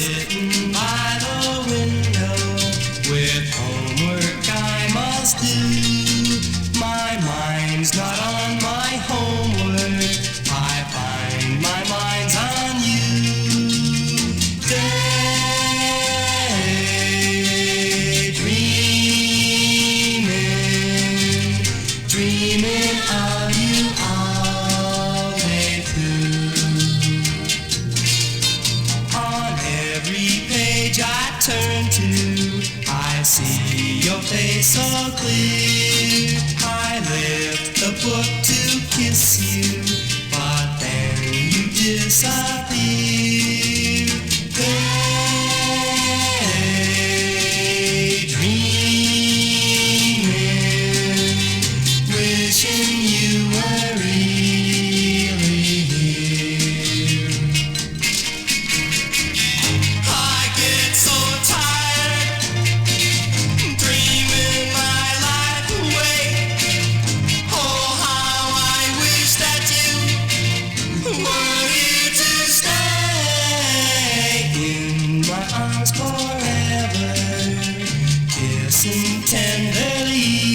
sitting by the window with homework I must do. My mind's not on my homework, I find my mind's on you. Daydreaming, dreaming of you all day through. On every page I turn to, I see your face so clear. I lift the book to kiss you, but then you disappear. Daydreaming, wishing you were really here. I get so tired dreaming my life away. Oh, how I wish that you were here to stay in my arms forever, kissing tenderly.